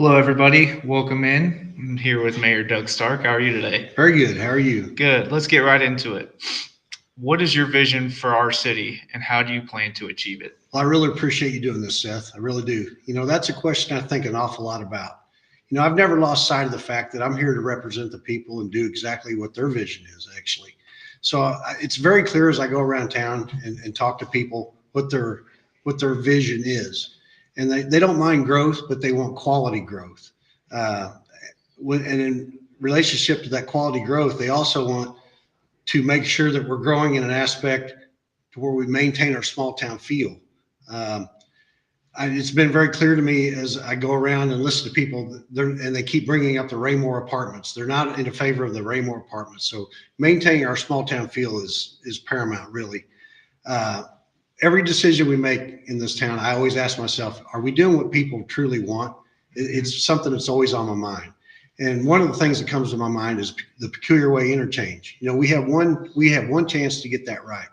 Hello, everybody. Welcome in. I'm here with Mayor Doug Stark. How are you today? Very good. How are you? Good. Let's get right into it. What is your vision for our city and how do you plan to achieve it? Well, I really appreciate you doing this, Seth. I really do. That's a question I think an awful lot about. I've never lost sight of the fact that I'm here to represent the people and do exactly what their vision is, actually. So it's very clear as I go around town and talk to people what their vision is. And they don't mind growth, but they want quality growth. Uh, and in relationship to that quality growth, they also want to make sure that we're growing in an aspect to where we maintain our small town feel. Um, it's been very clear to me as I go around and listen to people, and they keep bringing up the Raymore apartments. They're not in favor of the Raymore apartments. So maintaining our small town feel is paramount, really. Uh, every decision we make in this town, I always ask myself, are we doing what people truly want? It's something that's always on my mind. And one of the things that comes to my mind is the peculiar way interchange. We have one chance to get that right.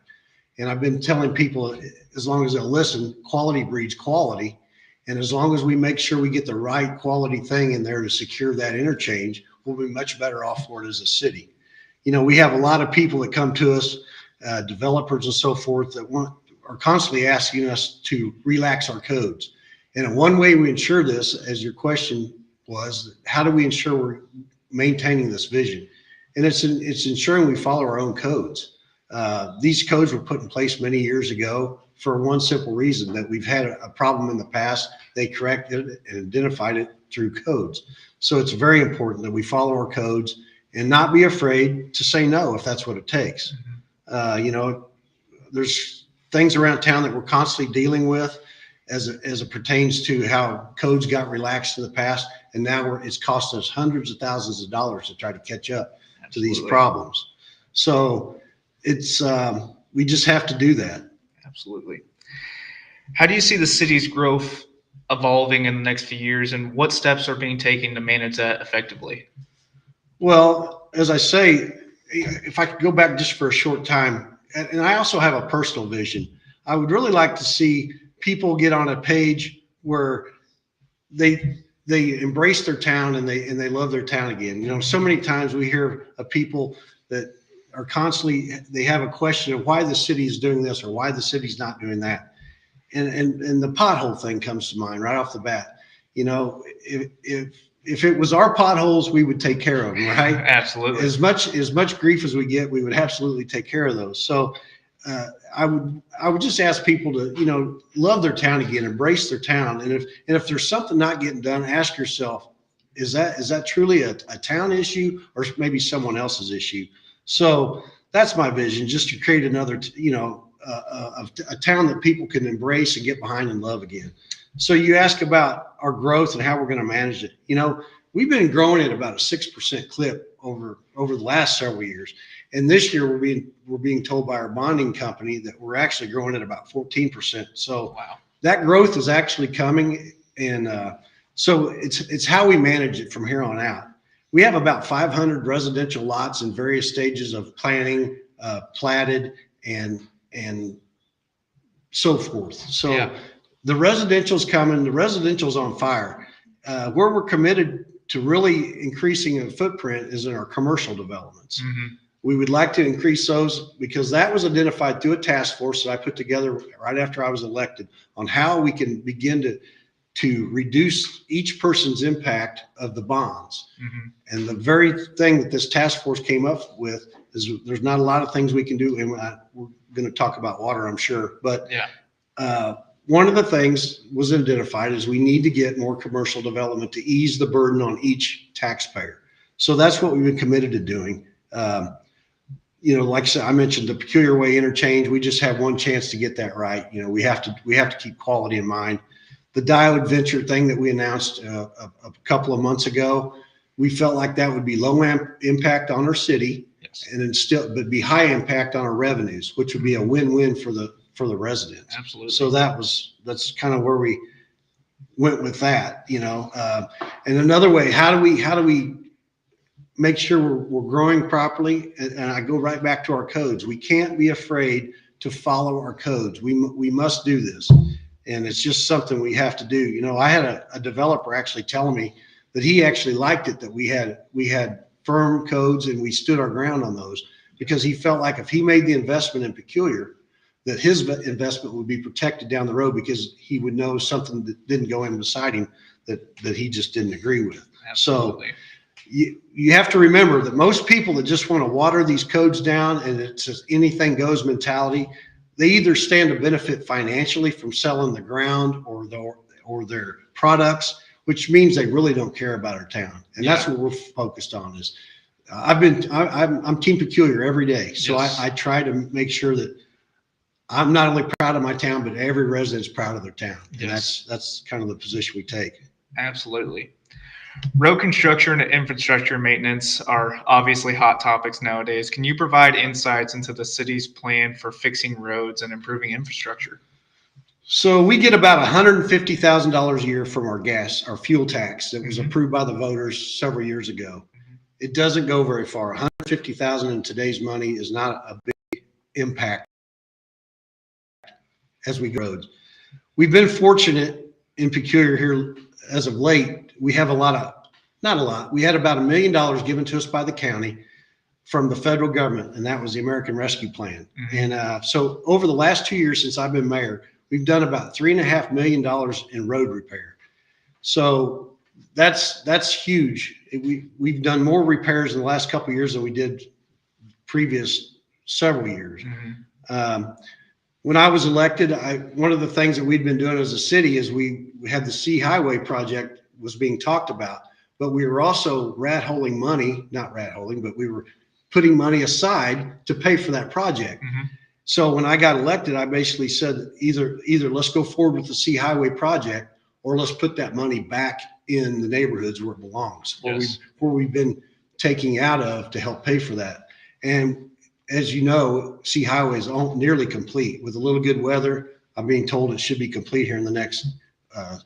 And I've been telling people, as long as they'll listen, quality breeds quality. And as long as we make sure we get the right quality thing in there to secure that interchange, we'll be much better off for it as a city. We have a lot of people that come to us, developers and so forth, that are constantly asking us to relax our codes. And one way we ensure this, as your question was, how do we ensure we're maintaining this vision? And it's ensuring we follow our own codes. These codes were put in place many years ago for one simple reason, that we've had a problem in the past. They corrected it and identified it through codes. So it's very important that we follow our codes and not be afraid to say no if that's what it takes. There's things around town that we're constantly dealing with as it pertains to how codes got relaxed in the past, and now it's costing us hundreds of thousands of dollars to try to catch up to these problems. So we just have to do that. Absolutely. How do you see the city's growth evolving in the next few years, and what steps are being taken to manage that effectively? Well, as I say, if I could go back just for a short time, and I also have a personal vision, I would really like to see people get on a page where they embrace their town and they love their town again. So many times we hear of people that are constantly, they have a question of why the city is doing this or why the city's not doing that. And the pothole thing comes to mind right off the bat. If it was our potholes, we would take care of them, right? Absolutely. As much grief as we get, we would absolutely take care of those. So I would just ask people to, love their town again, embrace their town. And if there's something not getting done, ask yourself, is that truly a town issue or maybe someone else's issue? So that's my vision, just to create another, a town that people can embrace and get behind and love again. So you ask about our growth and how we're going to manage it. We've been growing at about a 6% clip over the last several years. And this year we're being told by our bonding company that we're actually growing at about 14%. So wow, that growth is actually coming. And so it's how we manage it from here on out. We have about 500 residential lots in various stages of planning, platted, and so forth. So yeah. The residential's coming. The residential's on fire. Where we're committed to really increasing a footprint is in our commercial developments. Mm-hmm. We would like to increase those because that was identified through a task force that I put together right after I was elected on how we can begin to reduce each person's impact of the bonds. Mm-hmm. And the very thing that this task force came up with is there's not a lot of things we can do. And we're going to talk about water, I'm sure. But yeah. One of the things was identified is we need to get more commercial development to ease the burden on each taxpayer. So that's what we've been committed to doing. Like I said, I mentioned the peculiar way interchange. We just have one chance to get that right. We have to keep quality in mind. The diode venture thing that we announced a couple of months ago, we felt like that would be low impact on our city, yes, and but be high impact on our revenues, which would be a win-win for the residents. Absolutely. So that's kind of where we went with that. And another way, how do we make sure we're growing properly? And I go right back to our codes. We can't be afraid to follow our codes. We must do this. And it's just something we have to do. You know, I had a developer actually telling me that he actually liked it that we had firm codes and we stood our ground on those, because he felt like if he made the investment in Peculiar, that his investment would be protected down the road, because he would know something that didn't go in beside him that he just didn't agree with. Absolutely. So you have to remember that most people that just want to water these codes down and it's just anything goes mentality, they either stand to benefit financially from selling the ground or their products, which means they really don't care about our town. And that's what we're focused on. Is I'm Team Peculiar every day, so Yes. I try to make sure that I'm not only proud of my town, but every resident's proud of their town. And Yes. that's kind of the position we take. Absolutely. Road construction and infrastructure maintenance are obviously hot topics nowadays. Can you provide insights into the city's plan for fixing roads and improving infrastructure? So we get about $150,000 a year from our fuel tax that was Mhm. approved by the voters several years ago. Mhm. It doesn't go very far. 150,000 in today's money is not a big impact as we go roads. We've been fortunate in Peculiar here as of late. We have not a lot. We had about $1 million given to us by the county from the federal government, and that was the American Rescue Plan. Mhm. And so over the last 2 years since I've been mayor, we've done about $3.5 million in road repair. So that's huge. We've done more repairs in the last couple of years than we did previous several years. Mhm. Um, when I was elected, one of the things that we'd been doing as a city is we had the C Highway project was being talked about, but we were also not rat holing, but we were putting money aside to pay for that project. Mhm. So when I got elected, I basically said either let's go forward with the C Highway project, or let's put that money back in the neighborhoods where it belongs, Yes. where we've been taking out of to help pay for that. And as you know, C Highway is nearly complete. With a little good weather, I'm being told it should be complete here in the next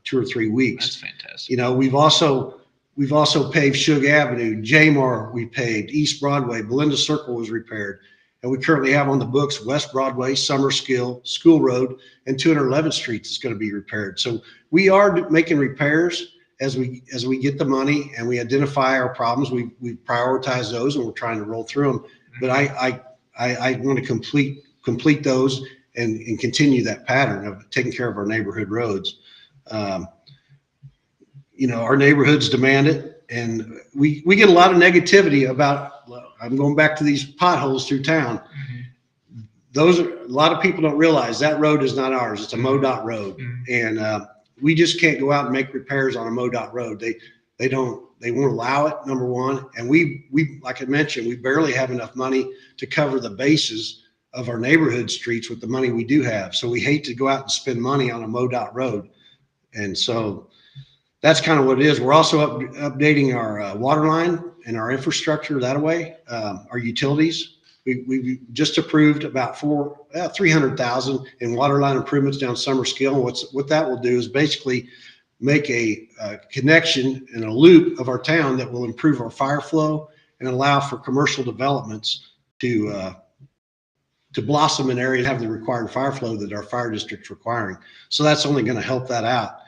2 or 3 weeks. That's fantastic. You know, we've also paved Suge Avenue, Jamar we paved, East Broadway, Belinda Circle was repaired. And we currently have on the books West Broadway, Summerskill, School Road, and 211th Street is going to be repaired. So we are making repairs as we get the money and we identify our problems. We prioritize those and we're trying to roll through them. But I want to complete those and continue that pattern of taking care of our neighborhood roads. You know, our neighborhoods demand it, and we get a lot of negativity about. I'm going back to these potholes through town. Mhm. Those are a lot of people don't realize that road is not ours. It's a MoDOT road, Mhm. and we just can't go out and make repairs on a MoDOT road. They won't allow it. Number one, and we like I mentioned, we barely have enough money to cover the bases of our neighborhood streets with the money we do have. So we hate to go out and spend money on a MoDOT road, and so that's kind of what it is. We're also updating our water line and our infrastructure that way. Our utilities. We just approved about 300,000 in water line improvements down Summerskill. And what that will do is basically make a connection and a loop of our town that will improve our fire flow and allow for commercial developments to blossom in areas and have the required fire flow that our fire district's requiring. So that's only going to help that out.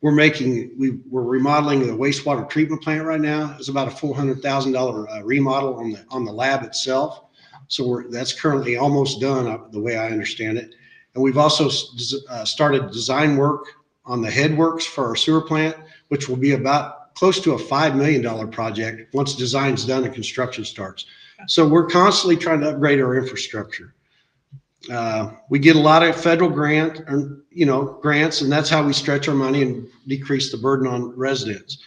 We're remodeling the wastewater treatment plant right now. It's about a $400,000 remodel on the lab itself. So that's currently almost done, the way I understand it. And we've also started design work on the headworks for our sewer plant, which will be about close to a $5 million project once design's done and construction starts. So we're constantly trying to upgrade our infrastructure. We get a lot of federal grants, and that's how we stretch our money and decrease the burden on residents.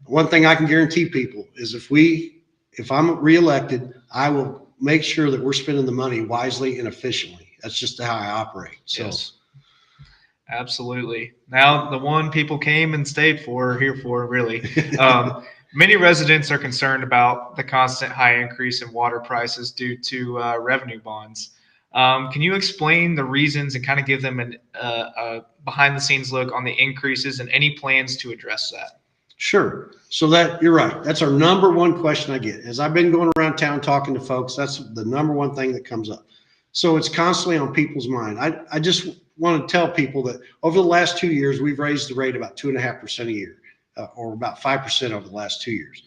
One thing I can guarantee people is if I'm reelected, I will make sure that we're spending the money wisely and efficiently. That's just how I operate. So. Yes. Absolutely. Now, the one people came and stayed for, here for, really. Many residents are concerned about the constant high increase in water prices due to revenue bonds. Can you explain the reasons and kind of give them a behind the scenes look on the increases and any plans to address that? Sure. So you're right. That's our number one question I get. As I've been going around town talking to folks, that's the number one thing that comes up. So it's constantly on people's mind. want to tell people that over the last 2 years, we've raised the rate about 2.5% a year, or about 5% over the last 2 years.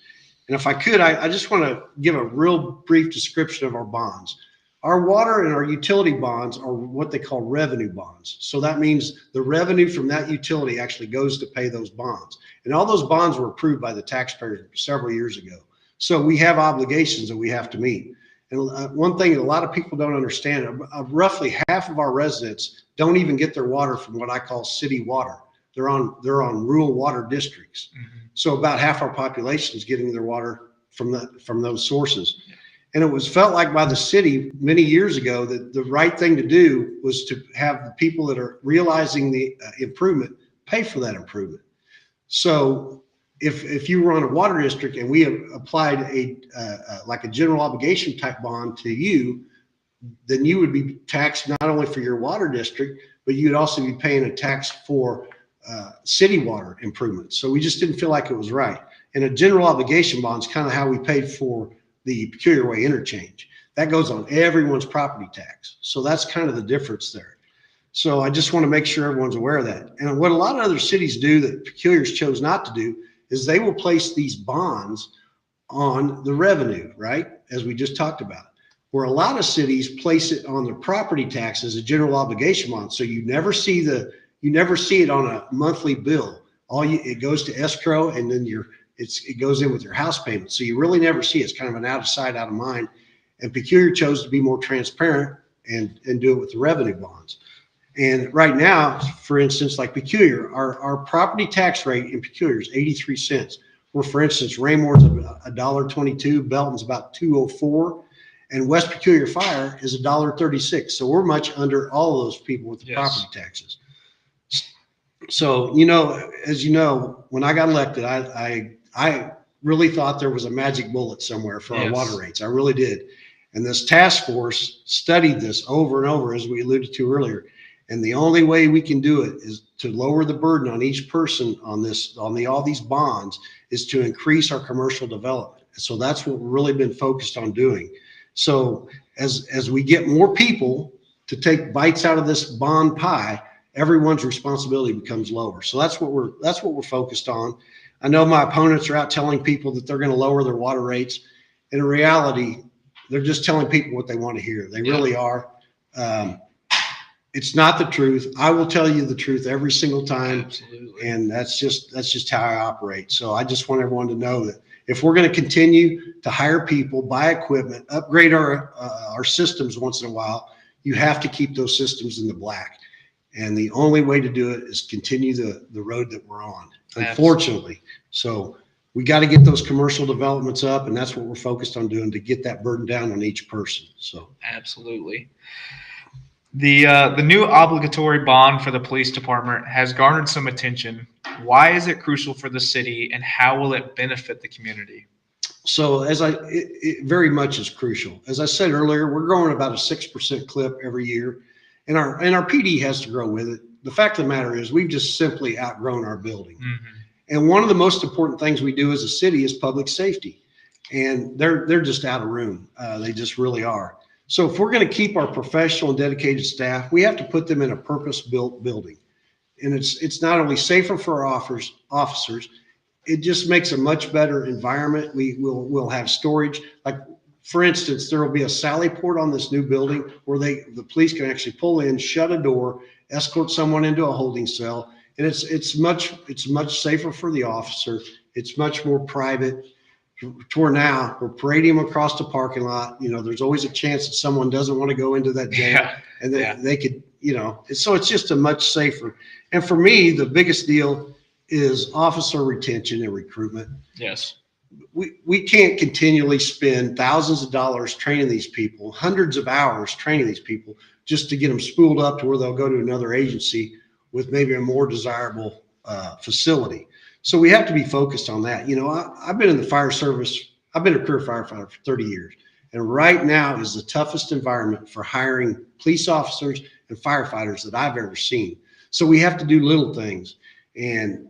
And if I could, I just want to give a real brief description of our bonds. Our water and our utility bonds are what they call revenue bonds. So that means the revenue from that utility actually goes to pay those bonds. And all those bonds were approved by the taxpayers several years ago. So we have obligations that we have to meet. And one thing that a lot of people don't understand, roughly half of our residents don't even get their water from what I call city water. They're on rural water districts. Mm-hmm. So about half our population is getting their water from those sources. And it was felt like by the city many years ago that the right thing to do was to have the people that are realizing the improvement pay for that improvement. So if you were on a water district and we have applied like a general obligation type bond to you, then you would be taxed not only for your water district, but you'd also be paying a tax for city water improvements. So we just didn't feel like it was right. And a general obligation bond is kind of how we paid for the Peculiar Way interchange. That goes on everyone's property tax. So that's kind of the difference there. So I just want to make sure everyone's aware of that. And what a lot of other cities do that Peculiars chose not to do is they will place these bonds on the revenue, right? As we just talked about, where a lot of cities place it on the property tax as a general obligation bond. So you never see it on a monthly bill. It goes to escrow, and then it goes in with your house payment. So you really never see it. It's kind of an out of sight, out of mind. And Peculiar chose to be more transparent and do it with the revenue bonds. And right now, for instance, like Peculiar, our property tax rate in Peculiar is 83 cents. Where, for instance, Raymor's $1.22, Belton's about $2.04, and West Peculiar Fire is $1.36. So we're much under all of those people with the property taxes. So, as you know, when I got elected, I really thought there was a magic bullet somewhere for our water rates. I really did. And this task force studied this over and over, as we alluded to earlier. And the only way we can do it is to lower the burden on each person on all these bonds, is to increase our commercial development. So that's what we've really been focused on doing. So as we get more people to take bites out of this bond pie, everyone's responsibility becomes lower. So that's what we're focused on. I know my opponents are out telling people that they're going to lower their water rates. In reality, they're just telling people what they want to hear. They really are. It's not the truth. I will tell you the truth every single time. Absolutely. And that's just how I operate. So I just want everyone to know that if we're going to continue to hire people, buy equipment, upgrade our systems once in a while, you have to keep those systems in the black. And the only way to do it is continue the road that we're on, unfortunately. So we got to get those commercial developments up, and that's what we're focused on doing to get that burden down on each person. So absolutely. The new obligatory bond for the police department has garnered some attention. Why is it crucial for the city, and how will it benefit the community? So it very much is crucial. As I said earlier, we're growing about a 6% clip every year, and our PD has to grow with it. The fact of the matter is we've just simply outgrown our building. Mm-hmm. And one of the most important things we do as a city is public safety, and they're just out of room. They just really are. So if we're going to keep our professional and dedicated staff, we have to put them in a purpose-built building. And it's not only safer for our officers, it just makes a much better environment. We'll have storage. Like, for instance, there will be a sally port on this new building where the police can actually pull in, shut a door, escort someone into a holding cell. And it's much safer for the officer. It's much more private. To where now we're parading them across the parking lot. There's always a chance that someone doesn't want to go into that jail, and they could, so it's just a much safer. And for me, the biggest deal is officer retention and recruitment. Yes. We can't continually spend thousands of dollars training these people, hundreds of hours training these people, just to get them spooled up to where they'll go to another agency with maybe a more desirable facility. So we have to be focused on that. I've been in the fire service. I've been a career firefighter for 30 years. And right now is the toughest environment for hiring police officers and firefighters that I've ever seen. So we have to do little things. And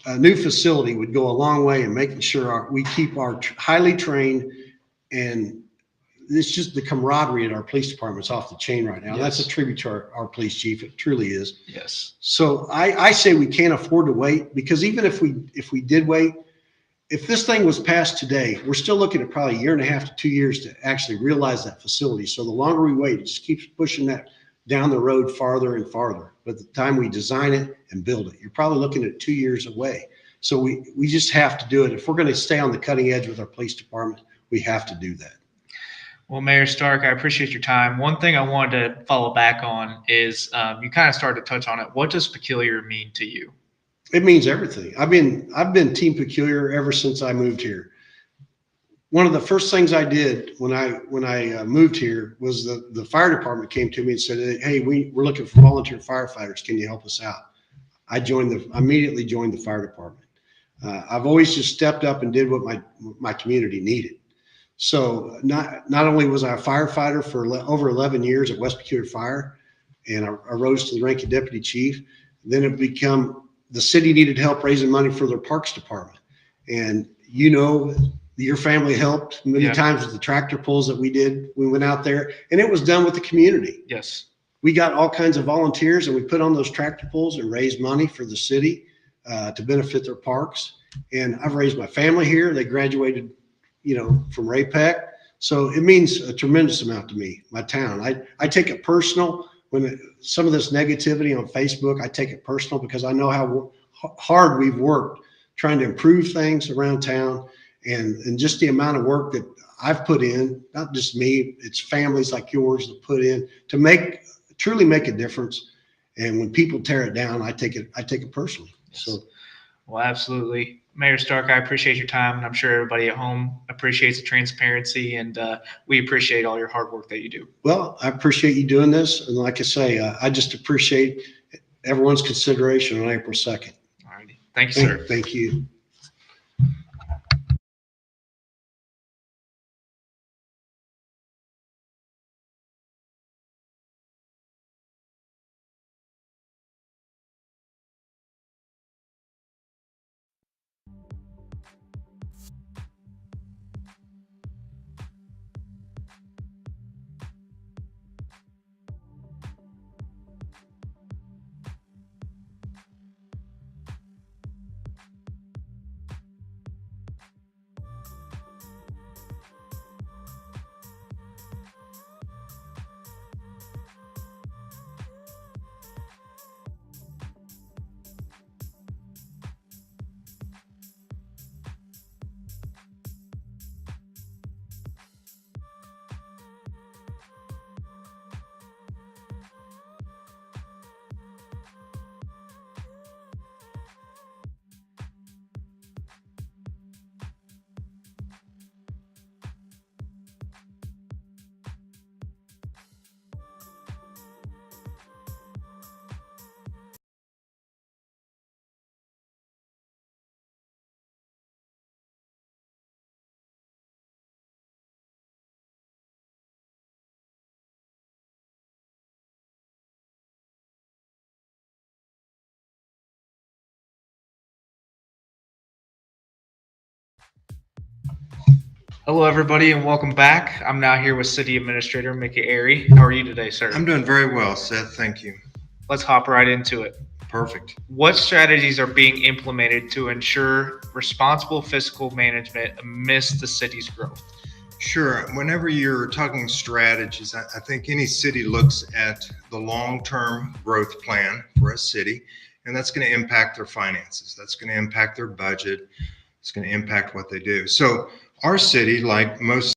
a new facility would go a long way in making sure we keep our highly trained and it's just the camaraderie at our police department's off the chain right now. Yes. That's a tribute to our police chief. It truly is. Yes. So I say we can't afford to wait, because even if we did wait, if this thing was passed today, we're still looking at probably a year and a half to 2 years to actually realize that facility. So the longer we wait, it just keeps pushing that down the road farther and farther. But the time we design it and build it, you're probably looking at 2 years away. So we just have to do it. If we're going to stay on the cutting edge with our police department, we have to do that. Well, Mayor Stark, I appreciate your time. One thing I wanted to follow back on is you kind of started to touch on it. What does peculiar mean to you? It means everything. I've been Team Peculiar ever since I moved here. One of the first things I did when I moved here was the fire department came to me and said, "Hey, we're looking for volunteer firefighters. Can you help us out?" I immediately joined the fire department. I've always just stepped up and did what my community needed. So not only was I a firefighter for over 11 years at West Peculiar Fire, and I rose to the rank of deputy chief. Then it become the city needed help raising money for their parks department, and your family helped many times with the tractor pulls that we did. We went out there, and it was done with the community. Yes. We got all kinds of volunteers, and we put on those tractor pulls and raised money for the city to benefit their parks. And I've raised my family here. They graduated, from RAPEC. So it means a tremendous amount to me, my town. I take it personal when some of this negativity on Facebook, I take it personal because I know how hard we've worked trying to improve things around town, and just the amount of work that I've put in, not just me, it's families like yours that put in to truly make a difference. And when people tear it down, I take it personally. Yes. So, well, absolutely. Mayor Stark, I appreciate your time, and I'm sure everybody at home appreciates the transparency, and we appreciate all your hard work that you do. Well, I appreciate you doing this. And like I say, I just appreciate everyone's consideration on April 2nd. All righty. Thank you, sir. Thank you. Hello, everybody, and welcome back. I'm now here with City Administrator Mickey Airy. How are you today, sir? I'm doing very well, Seth. Thank you. Let's hop right into it. Perfect. What strategies are being implemented to ensure responsible fiscal management amidst the city's growth? Sure. Whenever you're talking strategies, I think any city looks at the long-term growth plan for a city, and that's going to impact their finances. That's going to impact their budget. It's going to impact what they do. So our city, like most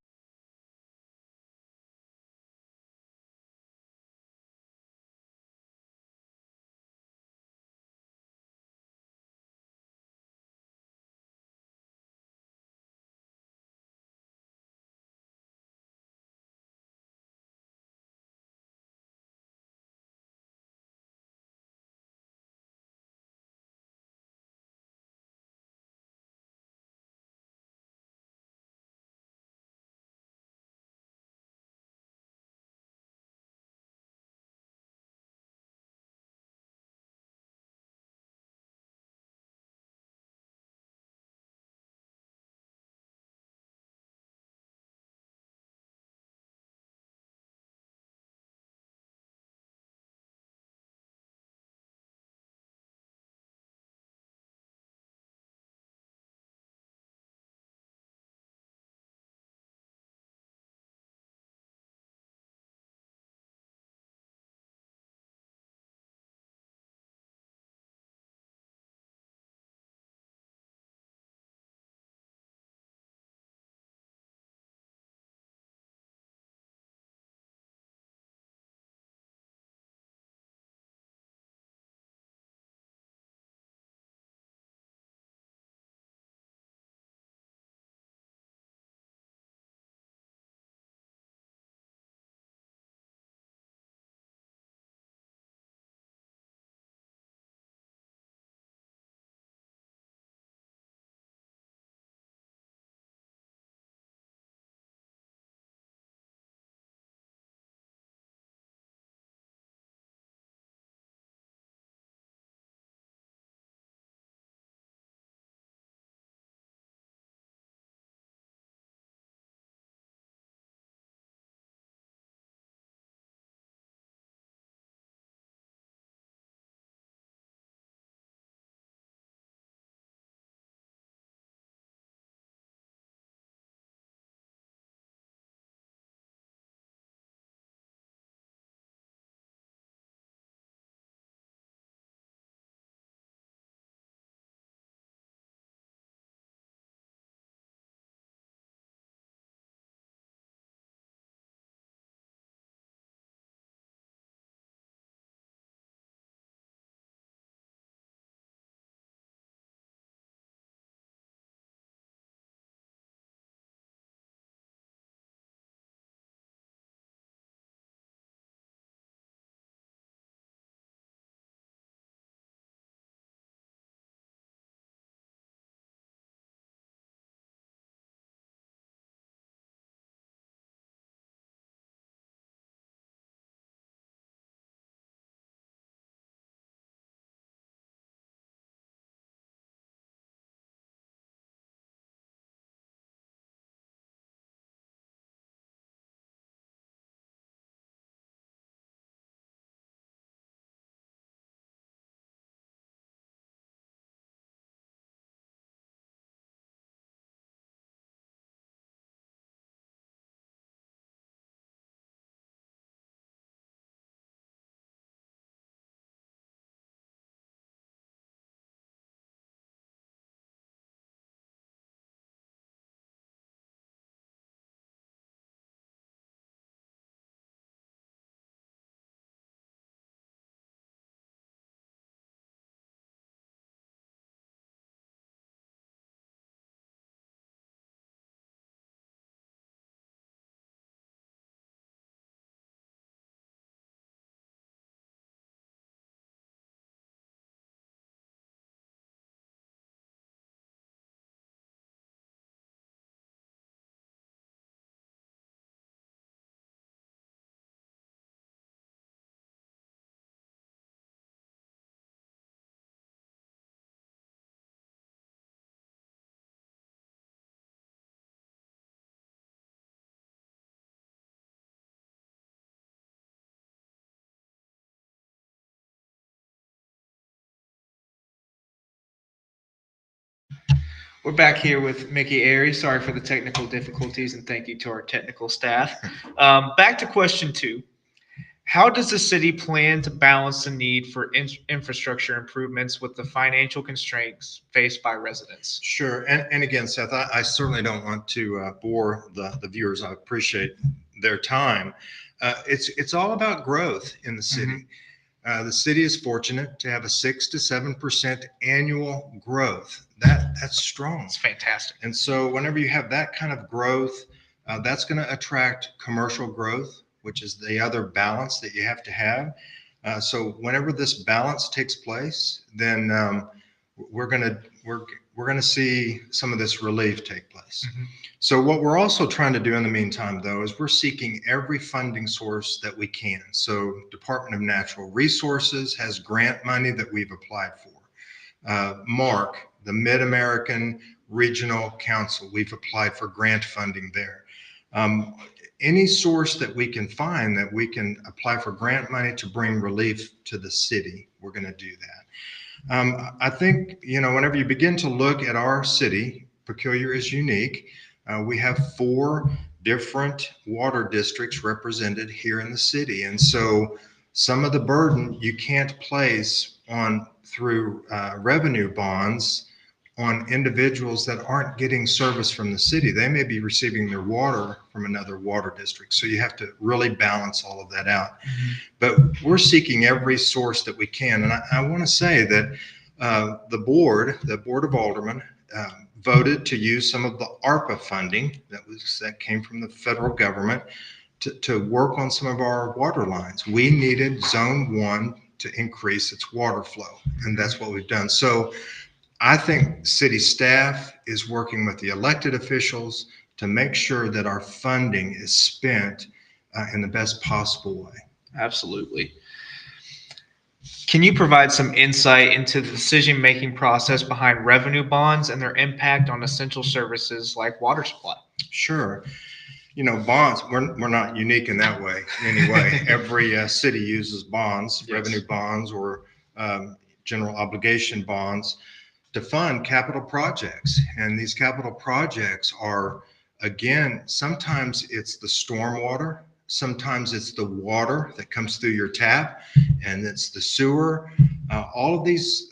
We're back here with Mickey Airy. Sorry for the technical difficulties, and thank you to our technical staff. Back to question 2. How does the city plan to balance the need for infrastructure improvements with the financial constraints faced by residents? Sure. And again, Seth, I certainly don't want to bore the viewers. I appreciate their time. It's all about growth in the city. The city is fortunate to have a 6 to 7% annual growth. That's strong. It's fantastic. And so whenever you have that kind of growth, that's going to attract commercial growth, which is the other balance that you have to have. So whenever this balance takes place, then we're going to we're going to see some of this relief take place. So what we're also trying to do in the meantime, though, is we're seeking every funding source that we can. So Department of Natural Resources has grant money that we've applied for. MARC, the Mid-American Regional Council, we've applied for grant funding there. Any source that we can find that we can apply for grant money to bring relief to the city, we're going to do that. I think, whenever you begin to look at our city, Peculiar is unique. We have 4 different water districts represented here in the city. And so some of the burden you can't place on through revenue bonds on individuals that aren't getting service from the city. They may be receiving their water from another water district. So you have to really balance all of that out. But we're seeking every source that we can. And I want to say that the board of aldermen, voted to use some of the ARPA funding that came from the federal government to work on some of our water lines. We needed Zone 1 to increase its water flow, and that's what we've done. So I think city staff is working with the elected officials to make sure that our funding is spent in the best possible way. Absolutely. Can you provide some insight into the decision-making process behind revenue bonds and their impact on essential services like water supply? Sure. Bonds, we're not unique in that way in any way. Every city uses bonds, Yes. revenue bonds or general obligation bonds to fund capital projects. And these capital projects are, again, sometimes it's the stormwater, sometimes it's the water that comes through your tap, and it's the sewer. All of these,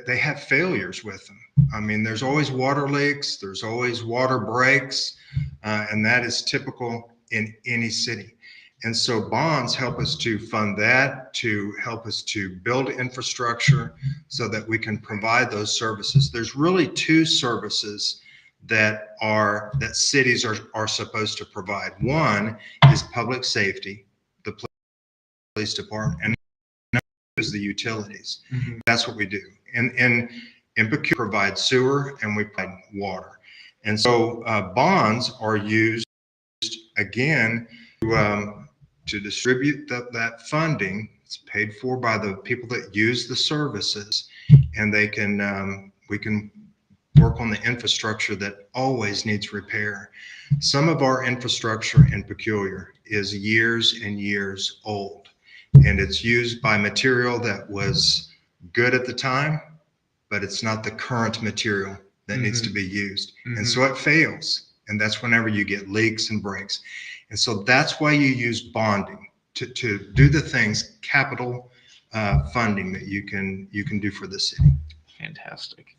they have failures with them. I mean, there's always water leaks, there's always water breaks, and that is typical in any city. And so bonds help us to fund that, to help us to build infrastructure so that we can provide those services. There's really 2 services that cities are supposed to provide. One is public safety, the police department, and another is the utilities. That's what we do. And in Peculiar, provide sewer and we provide water. And so bonds are used again to distribute that funding. It's paid for by the people that use the services, and we can work on the infrastructure that always needs repair. Some of our infrastructure in Peculiar is years and years old, and it's used by material that was good at the time, but it's not the current material that needs to be used. And so it fails. And that's whenever you get leaks and breaks. And so that's why you use bonding to do the things, capital funding that you can do for the city. Fantastic.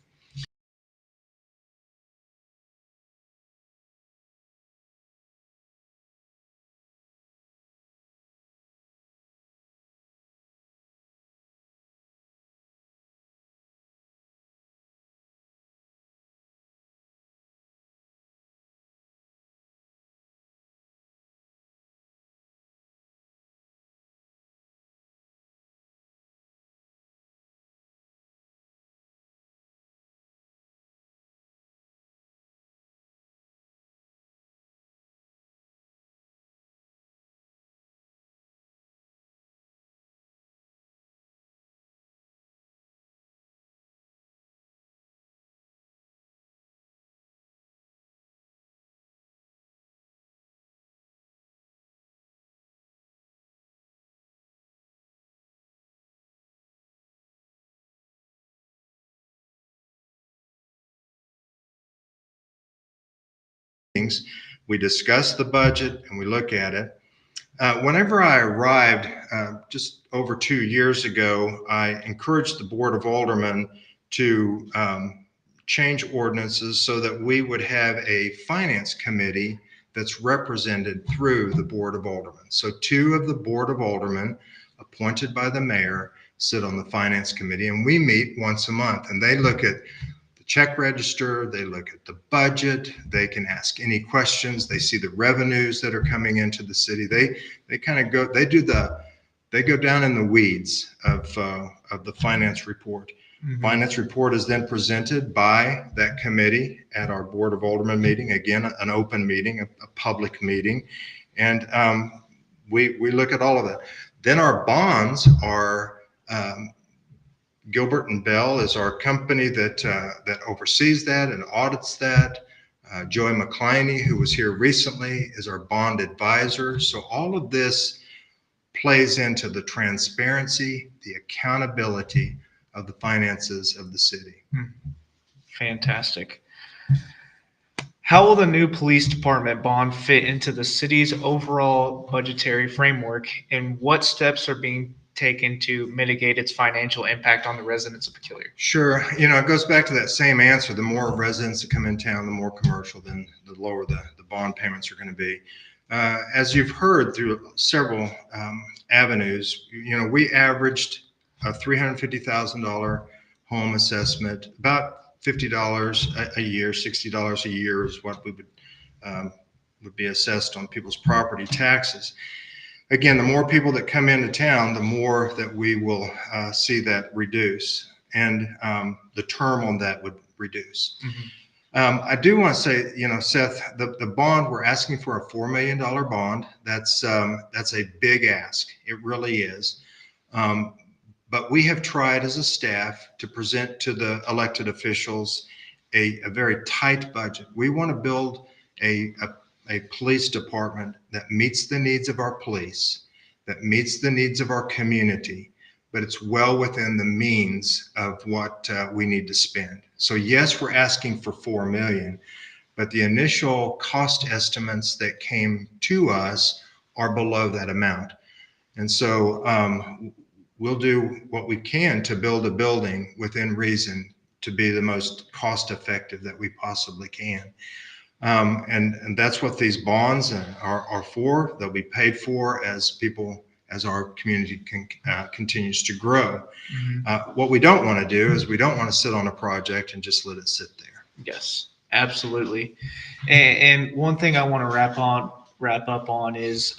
meetings. We discuss the budget and we look at it. Whenever I arrived just over 2 years ago, I encouraged the Board of Aldermen to change ordinances so that we would have a finance committee that's represented through the Board of Aldermen. So 2 of the Board of Aldermen appointed by the mayor sit on the finance committee, and we meet once a month, and they look at the check register, they look at the budget, they can ask any questions, they see the revenues that are coming into the city. They kind of go, they go down in the weeds of the finance report. Mhm. Finance report is then presented by that committee at our Board of Aldermen meeting, again, an open meeting, a public meeting. And we look at all of that. Then our bonds are, Gilbert and Bell is our company that oversees that and audits that. Joey McCliney, who was here recently, is our bond advisor. So all of this plays into the transparency, the accountability of the finances of the city. Fantastic. How will the new police department bond fit into the city's overall budgetary framework, and what steps are being taken to mitigate its financial impact on the residents of Peculiar? Sure. It goes back to that same answer. The more residents that come in town, the more commercial, then the lower the bond payments are going to be. As you've heard through several avenues, we averaged a $350,000 home assessment, about $50 a year, $60 a year is what we would be assessed on people's property taxes. Again, the more people that come into town, the more that we will see that reduce, and the term on that would reduce. Mm-hmm. I do want to say, Seth, the bond, we're asking for a $4 million bond. That's a big ask. It really is. But we have tried as a staff to present to the elected officials a very tight budget. We want to build a police department that meets the needs of our police, that meets the needs of our community, but it's well within the means of what we need to spend. So yes, we're asking for $4 million, but the initial cost estimates that came to us are below that amount. And so we'll do what we can to build a building within reason to be the most cost effective that we possibly can. And that's what these bonds are for. They'll be paid for as our community continues to grow. Mm-hmm. What we don't want to do is we don't want to sit on a project and just let it sit there. Yes, absolutely. And one thing I want to wrap up on is,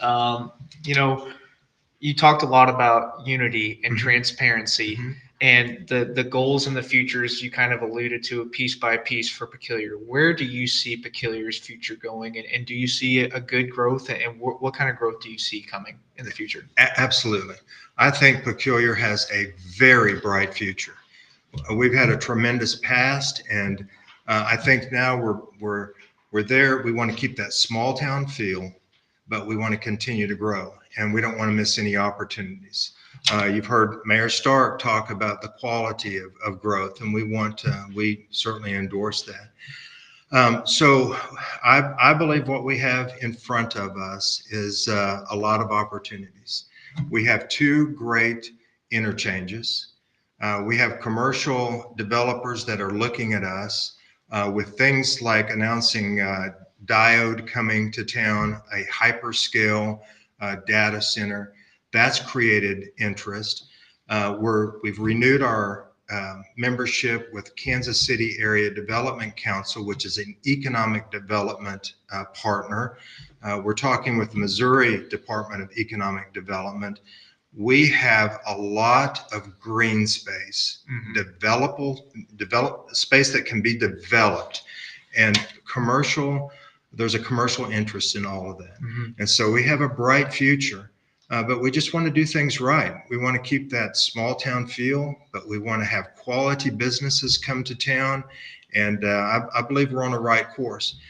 you talked a lot about unity and transparency. Mm-hmm. And the goals and the futures you kind of alluded to piece by piece for Peculiar. Where do you see Peculiar's future going? And do you see a good growth? And what kind of growth do you see coming in the future? Absolutely. I think Peculiar has a very bright future. We've had a tremendous past, and I think now we're there. We want to keep that small town feel, but we want to continue to grow, and we don't want to miss any opportunities. You've heard Mayor Stark talk about the quality of growth, and we certainly endorse that. So I believe what we have in front of us is a lot of opportunities. We have 2 great interchanges. We have commercial developers that are looking at us with things like announcing Diode coming to town, a hyperscale data center. That's created interest. We've renewed our membership with Kansas City Area Development Council, which is an economic development partner. We're talking with the Missouri Department of Economic Development. We have a lot of green space, develop space that can be developed, and there's a commercial interest in all of that. Mm-hmm. And so we have a bright future. But we just want to do things right. We want to keep that small town feel, but we want to have quality businesses come to town. And I believe we're on the right course.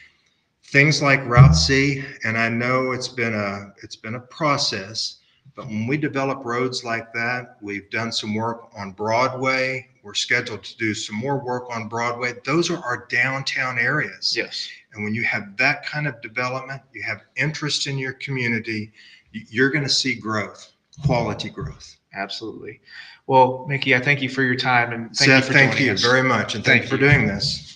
Things like Route C, and I know it's been a process, but when we develop roads like that, we've done some work on Broadway. We're scheduled to do some more work on Broadway. Those are our downtown areas. Yes. And when you have that kind of development, you have interest in your community, you're going to see growth, quality growth. Absolutely. Well, Mickey, I thank you for your time, and thank Seth, you for thank joining you us. very much. And thank you for doing this.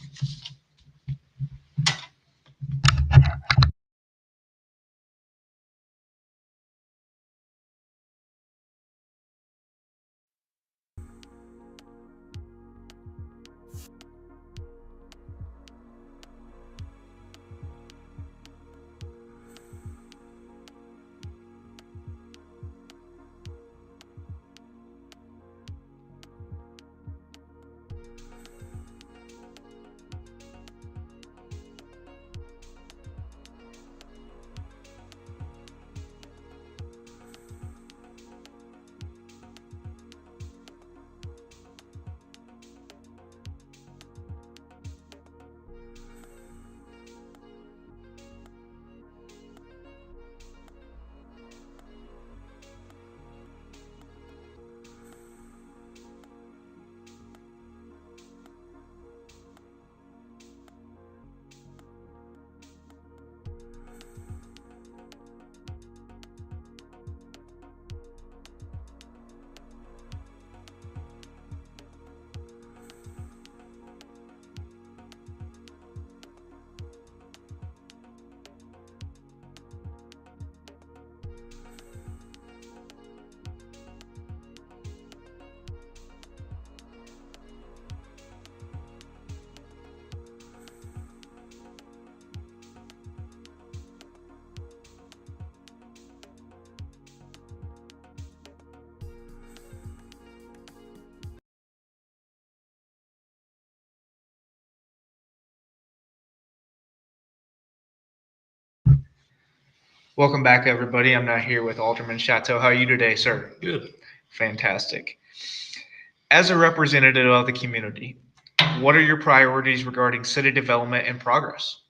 Welcome back, everybody. I'm now here with Alderman Chateau. How are you today, sir? Good. Fantastic. As a representative of the community, what are your priorities regarding city development and progress?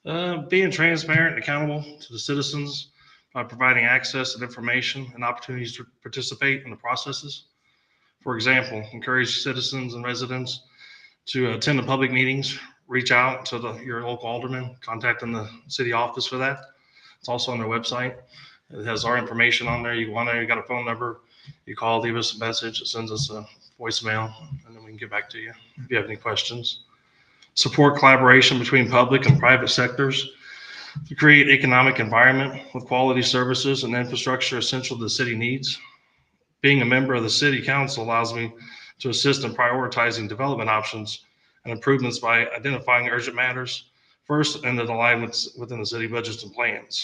Being transparent and accountable to the citizens by providing access and information and opportunities to participate in the processes. For example, encourage citizens and residents to attend the public meetings, reach out to your local alderman, contact them the city office for that. It's also on their website. It has our information on there. You go on there, you got a phone number, you call, leave us a message, it sends us a voicemail, and then we can get back to you if you have any questions. Support collaboration between public and private sectors to create economic environment with quality services and infrastructure essential to the city needs. Being a member of the city council allows me to assist in prioritizing development options and improvements by identifying urgent matters first and then alignments within the city budgets and plans.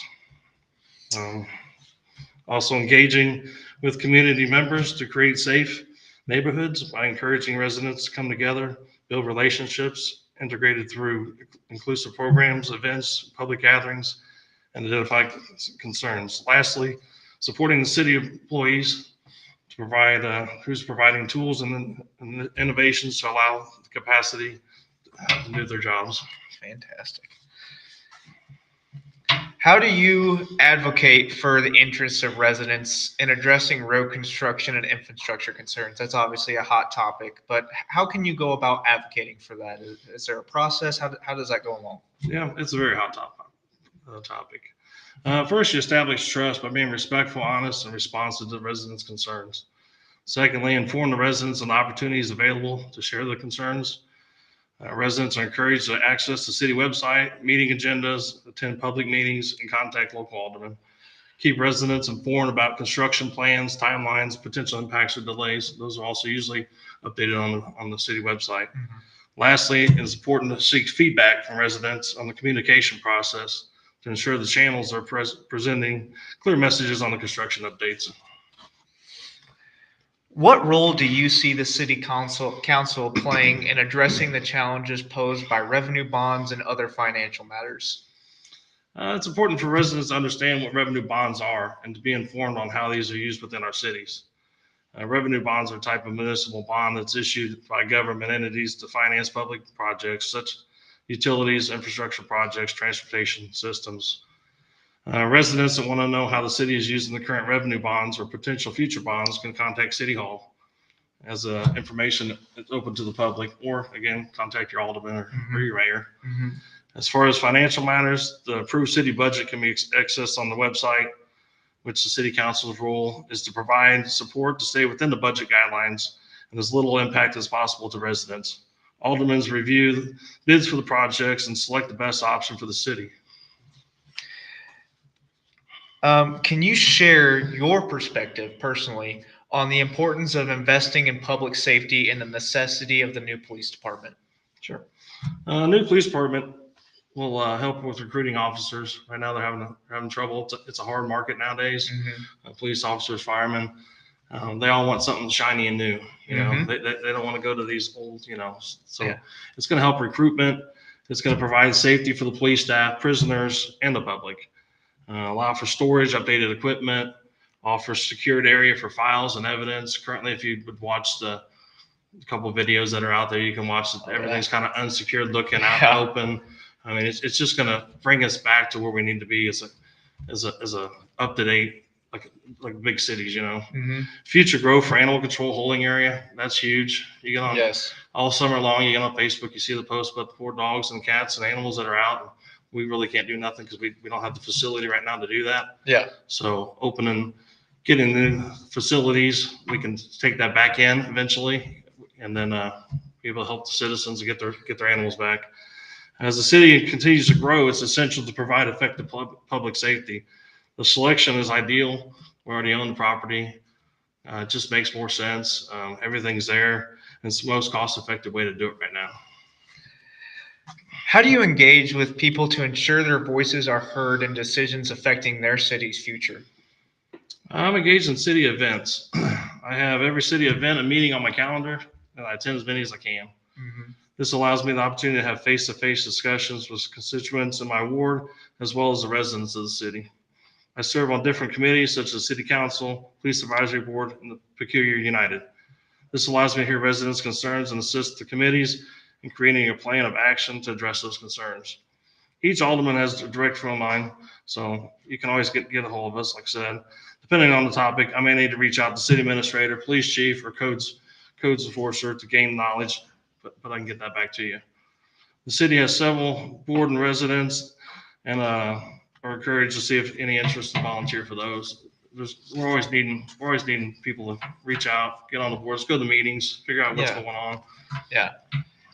Also engaging with community members to create safe neighborhoods by encouraging residents to come together, build relationships integrated through inclusive programs, events, public gatherings, and identify concerns. Lastly, supporting the city employees to provide who's providing tools and innovations to allow the capacity to do their jobs. Fantastic. How do you advocate for the interests of residents in addressing road construction and infrastructure concerns? That's obviously a hot topic, but how can you go about advocating for that? Is there a process? How does that go along? Yeah, it's a very hot topic. First, you establish trust by being respectful, honest, and responsive to residents' concerns. Secondly, inform the residents on the opportunities available to share their concerns. Residents are encouraged to access the city website, meeting agendas, attend public meetings, and contact local aldermen. Keep residents informed about construction plans, timelines, potential impacts or delays. Those are also usually updated on the city website. Mm-hmm. Lastly, it is important to seek feedback from residents on the communication process to ensure the channels are presenting clear messages on the construction updates. What role do you see the city council playing in addressing the challenges posed by revenue bonds and other financial matters? It's important for residents to understand what revenue bonds are and to be informed on how these are used within our cities. Revenue bonds are a type of municipal bond that's issued by government entities to finance public projects such as utilities, infrastructure projects, transportation systems. Residents that want to know how the city is using the current revenue bonds or potential future bonds can contact City Hall as information that's open to the public, or again, contact your alderman or your mayor. Mm-hmm. As far as financial matters, the approved city budget can be accessed on the website, which the city council's role is to provide support to stay within the budget guidelines and as little impact as possible to residents. Aldermen review bids for the projects and select the best option for the city. Can you share your perspective personally on the importance of investing in public safety and the necessity of the new police department? Sure. New police department will help with recruiting officers. Right now, they're having trouble. It's a hard market nowadays. Police officers, firemen, they all want something shiny and new. You know, they don't want to go to these old. So it's going to help recruitment. It's going to provide safety for the police staff, prisoners, and the public. Allow for storage, updated equipment, offer secured area for files and evidence. Currently, if you would watch the couple of videos that are out there, you can watch that everything's kind of unsecured, looking out open. I mean, it's just going to bring us back to where we need to be as a up to date, like big cities. Future growth for animal control holding area, that's huge. You get on all summer long, you get on Facebook, you see the posts about the poor dogs and cats and animals that are out. We really can't do nothing because we don't have the facility right now to do that. So getting new facilities, we can take that back in eventually, and then be able to help the citizens get their animals back. As the city continues to grow, it's essential to provide effective public safety. The selection is ideal. We already own the property. It just makes more sense. Everything's there. And it's the most cost-effective way to do it right now. How do you engage with people to ensure their voices are heard in decisions affecting their city's future? I'm engaged in city events. I have every city event a meeting on my calendar, and I attend as many as I can. This allows me the opportunity to have face-to-face discussions with constituents in my ward, as well as the residents of the city. I serve on different committees such as City Council, Police Advisory Board, and the Peculiar United. This allows me to hear residents' concerns and assist the committees in creating a plan of action to address those concerns. Each alderman has a direct phone line, so you can always get a hold of us. Like I said, depending on the topic, I may need to reach out to city administrator, police chief, or codes enforcer to gain knowledge, but I can get that back to you. The city has several board and residents, and are encouraged to see if any interest to volunteer for those. We're always needing people to reach out, get on the board, let's go to the meetings, figure out what's going on.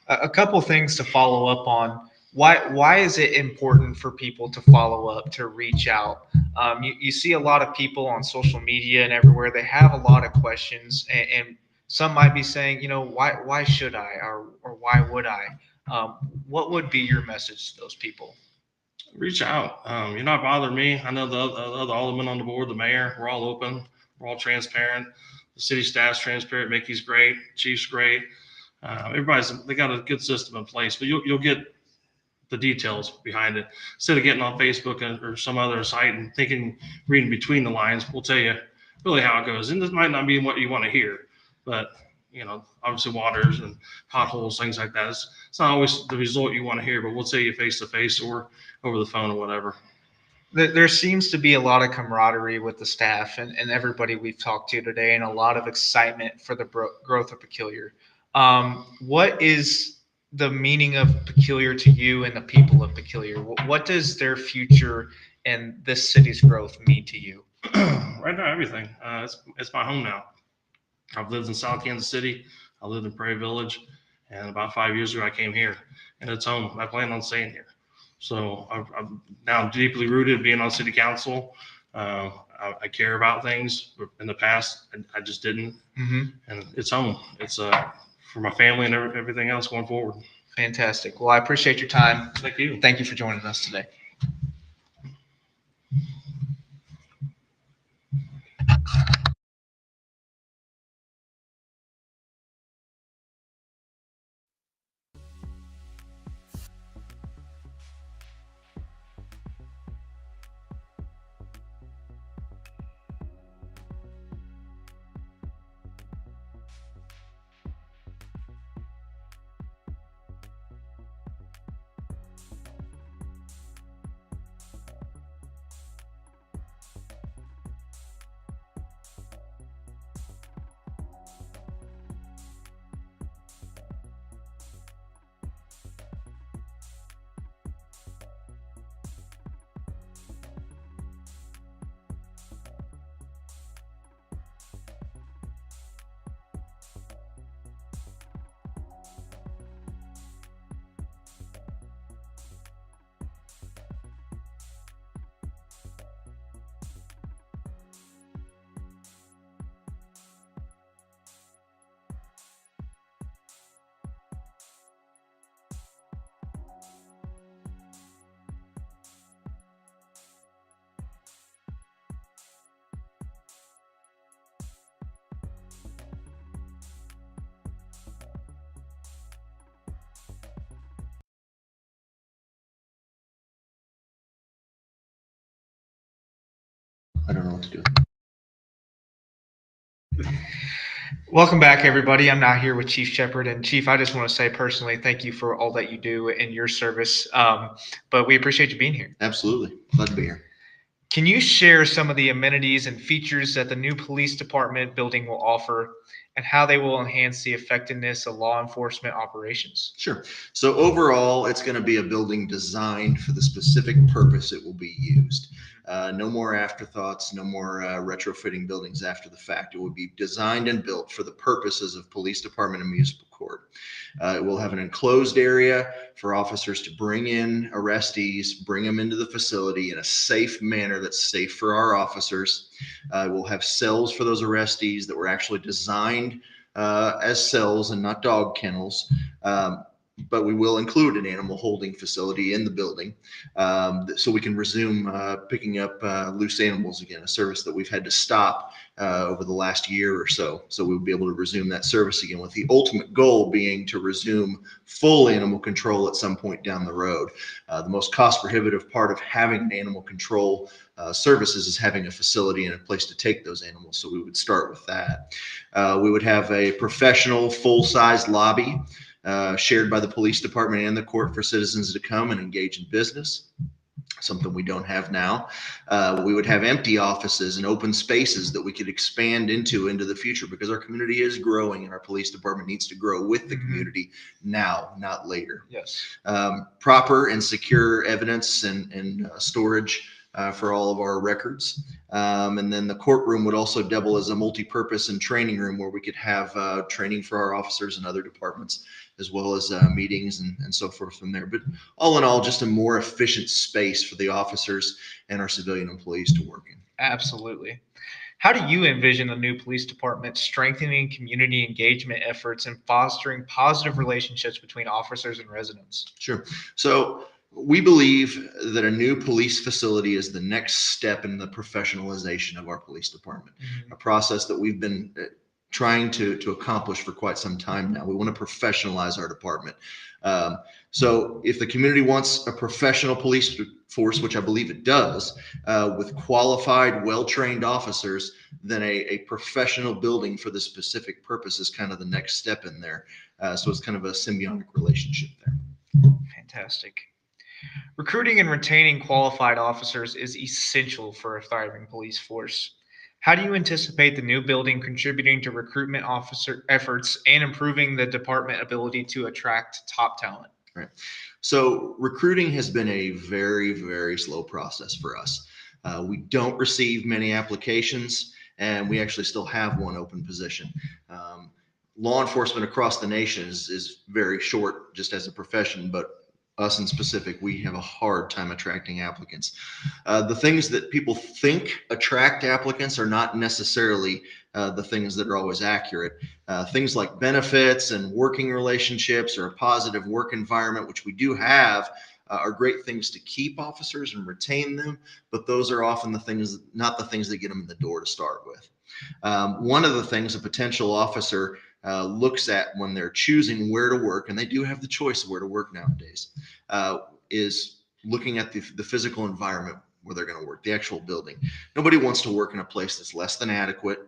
A couple things to follow up on. Why is it important for people to follow up, to reach out? You see a lot of people on social media and everywhere. They have a lot of questions, and some might be saying, why should I, or why would I? What would be your message to those people? Reach out. You're not bothering me. I know the other aldermen on the board, the mayor, we're all open. We're all transparent. The city staff's transparent. Mickey's great. Chief's great. They got a good system in place, but you'll get the details behind it. Instead of getting on Facebook or some other site and reading between the lines, we'll tell you really how it goes. And this might not be what you want to hear, but obviously waters and potholes, things like that. It's not always the result you want to hear, but we'll tell you face to face or over the phone or whatever. There seems to be a lot of camaraderie with the staff and everybody we've talked to today, and a lot of excitement for the growth of Peculiar. What is the meaning of Peculiar to you and the people of Peculiar? What does their future and this city's growth mean to you? Right now, everything. It's my home now. I've lived in South Kansas City. I lived in Prairie Village, and about 5 years ago, I came here, and it's home. I plan on staying here. So I'm now deeply rooted being on city council. I care about things. In the past, I just didn't. And it's home. It's for my family and everything else going forward. Fantastic. Well, I appreciate your time. Thank you. Thank you for joining us today. I don't know what to do. Welcome back, everybody. I'm now here with Chief Shepard. And Chief, I just want to say personally, thank you for all that you do in your service. But we appreciate you being here. Absolutely. Glad to be here. Can you share some of the amenities and features that the new police department building will offer and how they will enhance the effectiveness of law enforcement operations? Sure. So overall, it's going to be a building designed for the specific purpose it will be used. No more afterthoughts, no more retrofitting buildings after the fact. It will be designed and built for the purposes of police department and municipal court. It will have an enclosed area for officers to bring in arrestees, bring them into the facility in a safe manner that's safe for our officers. We'll have cells for those arrestees that were actually designed as cells and not dog kennels. But we will include an animal holding facility in the building so we can resume picking up loose animals again, a service that we've had to stop over the last year or so. So we'll be able to resume that service again, with the ultimate goal being to resume full animal control at some point down the road. The most cost prohibitive part of having an animal control services is having a facility and a place to take those animals. So we would start with that. We would have a professional full-size lobby shared by the police department and the court for citizens to come and engage in business, something we don't have now. We would have empty offices and open spaces that we could expand into the future, because our community is growing and our police department needs to grow with the community now, not later. Yes. Proper and secure evidence and storage for all of our records. And then the courtroom would also double as a multi-purpose and training room where we could have training for our officers and other departments, as well as meetings and so forth from there. But all in all, just a more efficient space for the officers and our civilian employees to work in. Absolutely. How do you envision the new police department strengthening community engagement efforts and fostering positive relationships between officers and residents? Sure. So we believe that a new police facility is the next step in the professionalization of our police department, a process that we've been trying to accomplish for quite some time now. We want to professionalize our department. So if the community wants a professional police force, which I believe it does, with qualified, well-trained officers, then a professional building for the specific purpose is kind of the next step in there. So it's kind of a symbiotic relationship there. Fantastic. Recruiting and retaining qualified officers is essential for a thriving police force. How do you anticipate the new building contributing to recruitment officer efforts and improving the department ability to attract top talent? Right. So recruiting has been a very, very slow process for us. We don't receive many applications, and we actually still have one open position. Law enforcement across the nation is very short just as a profession, but us in specific, we have a hard time attracting applicants. The things that people think attract applicants are not necessarily the things that are always accurate. Things like benefits and working relationships or a positive work environment, which we do have, are great things to keep officers and retain them, but those are often the things, not the things that get them in the door to start with. One of the things a potential officer looks at when they're choosing where to work, and they do have the choice of where to work nowadays, is looking at the physical environment where they're going to work, the actual building. Nobody wants to work in a place that's less than adequate,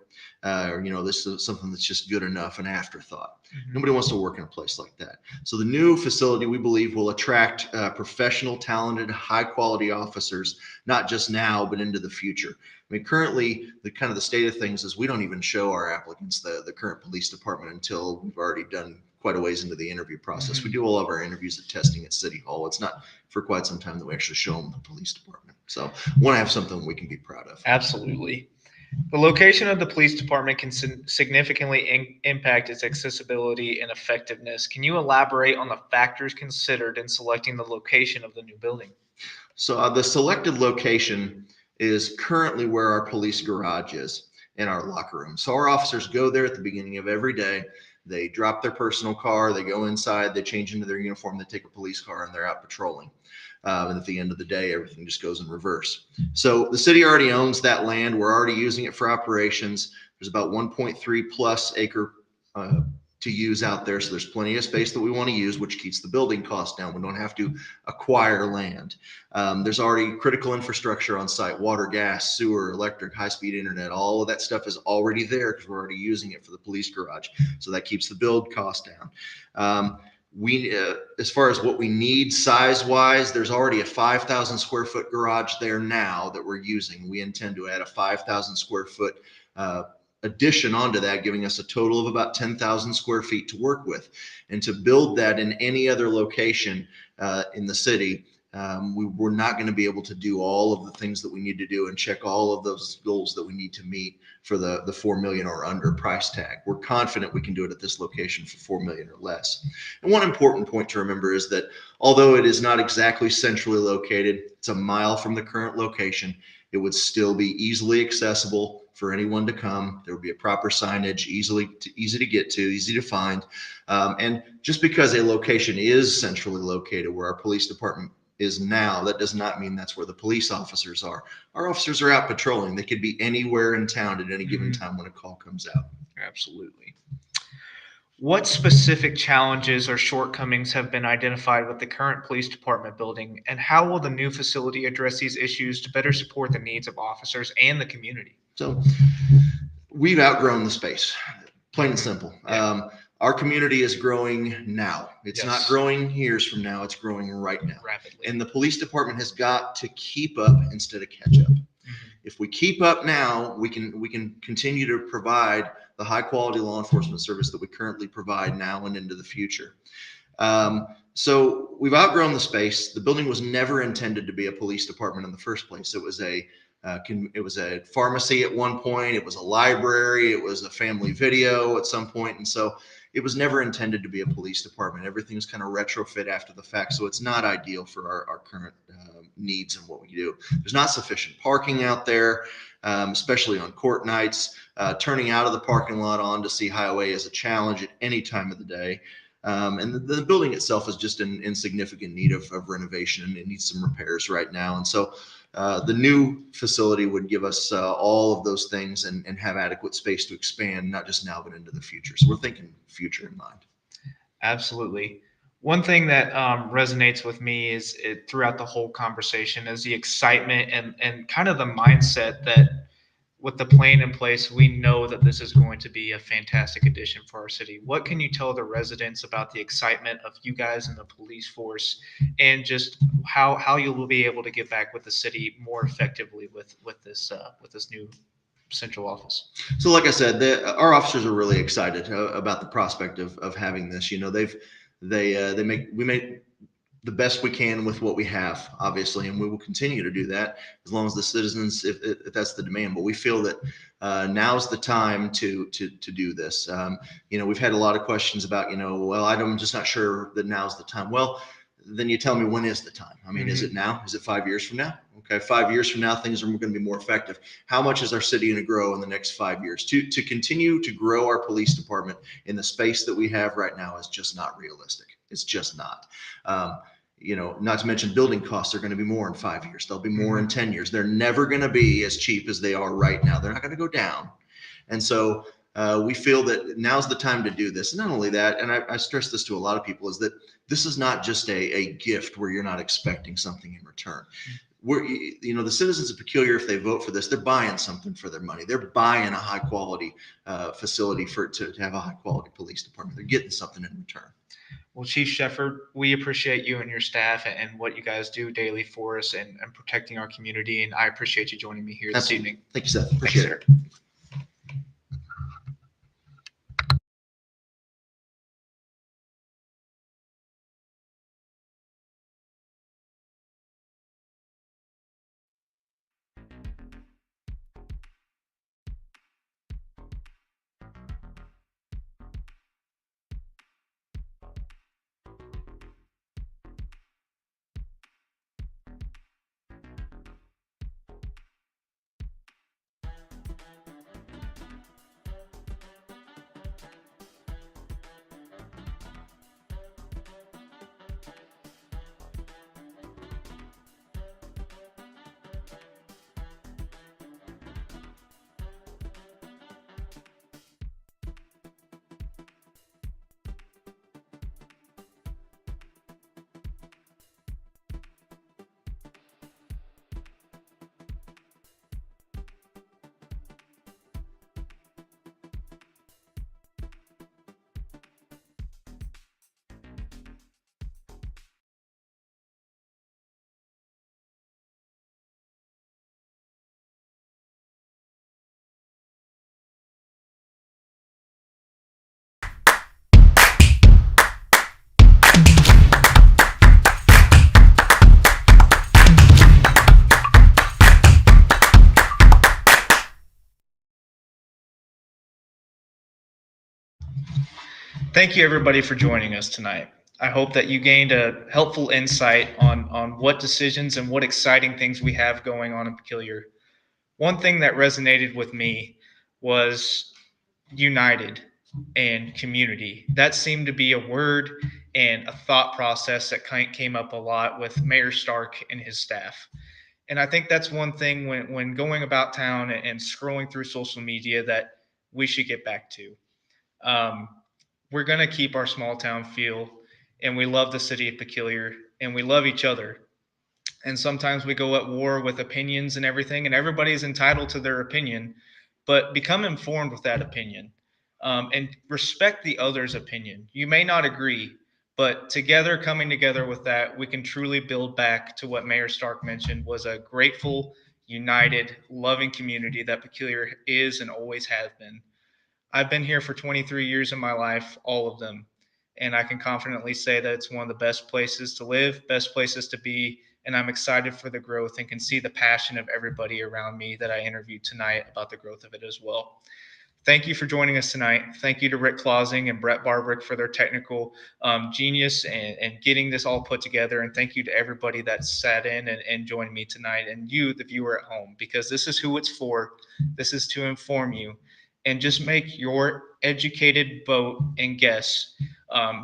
or, this is something that's just good enough, an afterthought. Nobody wants to work in a place like that. So the new facility, we believe, will attract professional, talented, high quality officers, not just now, but into the future. I mean, currently, the state of things is we don't even show our applicants the current police department until we've already done quite a ways into the interview process. We do all of our interviews and testing at City Hall. It's not for quite some time that we actually show them the police department. So we want to have something we can be proud of. Absolutely. The location of the police department can significantly impact its accessibility and effectiveness. Can you elaborate on the factors considered in selecting the location of the new building? So the selected location is currently where our police garage is in our locker room. So our officers go there at the beginning of every day. They drop their personal car, they go inside, they change into their uniform, they take a police car, and they're out patrolling. And at the end of the day, everything just goes in reverse. So the city already owns that land. We're already using it for operations. There's about 1.3 plus acre to use out there. So there's plenty of space that we want to use, which keeps the building cost down. We don't have to acquire land. There's already critical infrastructure on site: water, gas, sewer, electric, high-speed internet. All of that stuff is already there because we're already using it for the police garage. So that keeps the build cost down. As far as what we need size wise, there's already a 5,000 square foot garage there now that we're using. We intend to add a 5,000 square foot addition onto that, giving us a total of about 10,000 square feet to work with. And to build that in any other location in the city, we're not going to be able to do all of the things that we need to do and check all of those goals that we need to meet for the 4 million or under price tag. We're confident we can do it at this location for 4 million or less. And one important point to remember is that although it is not exactly centrally located, it's a mile from the current location, it would still be easily accessible for anyone to come. There would be a proper signage, easy to get to, easy to find. And just because a location is centrally located where our police department is now, that does not mean that's where the police officers are. Our officers are out patrolling. They could be anywhere in town at any given time when a call comes out. Absolutely. What specific challenges or shortcomings have been identified with the current police department building, and how will the new facility address these issues to better support the needs of officers and the community? So we've outgrown the space, plain and simple. Yeah. Our community is growing now. It's Yes. not growing years from now. It's growing right now. Rapidly. And the police department has got to keep up instead of catch up. If we keep up now, we can continue to provide the high quality law enforcement service that we currently provide now and into the future. So we've outgrown the space. The building was never intended to be a police department in the first place. It was a pharmacy at one point. It was a library. It was a family video at some point. And so it was never intended to be a police department. Everything's kind of retrofit after the fact. So it's not ideal for our current needs and what we do. There's not sufficient parking out there, especially on court nights. Turning out of the parking lot on to see highway is a challenge at any time of the day. And the building itself is just in significant need of renovation, and it needs some repairs right now. And so the new facility would give us all of those things and have adequate space to expand, not just now, but into the future. So we're thinking future in mind. Absolutely. One thing that resonates with me is throughout the whole conversation is the excitement and kind of the mindset that with the plan in place, we know that this is going to be a fantastic addition for our city. What can you tell the residents about the excitement of you guys in the police force, and just how you will be able to get back with the city more effectively with this new central office? So, like I said, our officers are really excited about the prospect of having this. You know, we make the best we can with what we have, obviously, and we will continue to do that as long as the citizens, if that's the demand. But we feel that now's the time to do this. You know, we've had a lot of questions about, well, I'm just not sure that now's the time. Well, then you tell me, when is the time? I mean, is it now? Is it 5 years from now? Okay, 5 years from now, things are going to be more effective. How much is our city going to grow in the next 5 years? To continue to grow our police department in the space that we have right now is just not realistic. It's just not. Not to mention building costs are going to be more in 5 years. They'll be more in 10 years. They're never going to be as cheap as they are right now. They're not going to go down. And so we feel that now's the time to do this. And not only that, and I stress this to a lot of people, is that this is not just a gift where you're not expecting something in return. The citizens of Peculiar, if they vote for this, they're buying something for their money. They're buying a high quality facility to have a high quality police department. They're getting something in return. Well, Chief Shepard, we appreciate you and your staff and what you guys do daily for us and protecting our community. And I appreciate you joining me here this evening. Thank you, Seth. Appreciate it. Thanks, sir. Thank you, everybody, for joining us tonight. I hope that you gained a helpful insight on what decisions and what exciting things we have going on in Peculiar. One thing that resonated with me was united and community. That seemed to be a word and a thought process that came up a lot with Mayor Stark and his staff. And I think that's one thing when going about town and scrolling through social media that we should get back to. Um, we're going to keep our small town feel, and we love the city of Peculiar, and we love each other. And sometimes we go at war with opinions and everything, and everybody is entitled to their opinion, but become informed with that opinion, and respect the other's opinion. You may not agree, but together, coming together with that, we can truly build back to what Mayor Stark mentioned was a grateful, united, loving community that Peculiar is and always has been. I've been here for 23 years of my life, all of them. And I can confidently say that it's one of the best places to live, best places to be. And I'm excited for the growth and can see the passion of everybody around me that I interviewed tonight about the growth of it as well. Thank you for joining us tonight. Thank you to Rick Clausing and Brett Barbrick for their technical genius and getting this all put together. And thank you to everybody that sat in and joined me tonight, and you, the viewer at home, because this is who it's for. This is to inform you. And just make your educated vote and guess,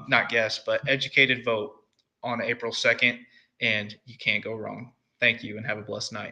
not guess, but educated vote on April 2nd. And you can't go wrong. Thank you and have a blessed night.